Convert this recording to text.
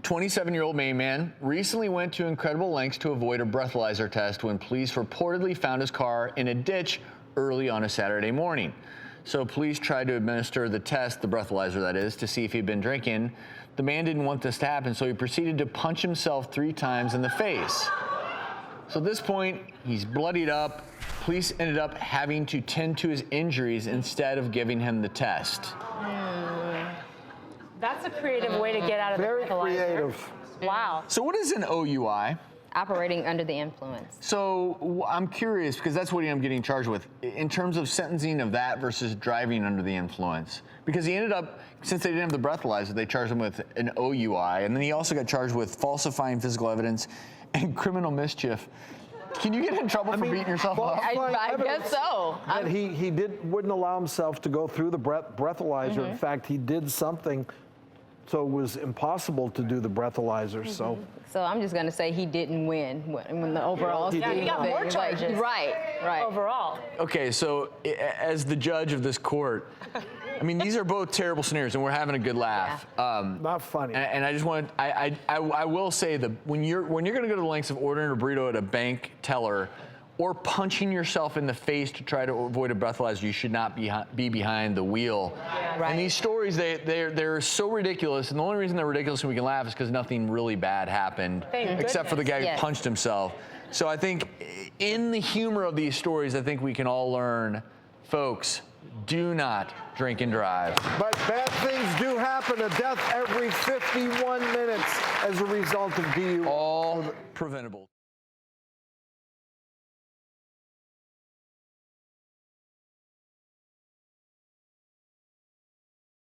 27-year-old Maine man recently went to incredible lengths to avoid a breathalyzer test when police reportedly found his car in a ditch early on a Saturday morning. So police tried to administer the test, the breathalyzer that is, to see if he'd been drinking. The man didn't want this to happen, so he proceeded to punch himself 3 times in the face. So at this point, he's bloodied up. Police ended up having to tend to his injuries instead of giving him the test. That's a creative way to get out of the breathalyzer. Very creative. Wow. So what is an OUI? Operating under the influence. So I'm curious, because that's what I'm getting charged with, in terms of sentencing of that versus driving under the influence. Because he ended up, since they didn't have the breathalyzer, they charged him with an OUI, and then he also got charged with falsifying physical evidence and criminal mischief. Can you get in trouble for beating yourself up? I guess so. That he wouldn't allow himself to go through the breathalyzer. In fact, he did something so it was impossible to do the breathalyzer. So I'm just going to say he didn't win when the overall. He got more charges. Right. Overall. Okay, so as the judge of this court, I mean, these are both terrible scenarios, and we're having a good laugh. not funny. And I just want I will say that when you're going to go to the lengths of ordering a burrito at a bank teller or punching yourself in the face to try to avoid a breathalyzer, you should not be behind the wheel. Yeah. Right. And these stories, they're so ridiculous, and the only reason they're ridiculous and we can laugh is because nothing really bad happened, except for the guy who punched himself. So I think in the humor of these stories, I think we can all learn, folks, do not drink and drive. But bad things do happen. A death every 51 minutes as a result of DUI. All preventable.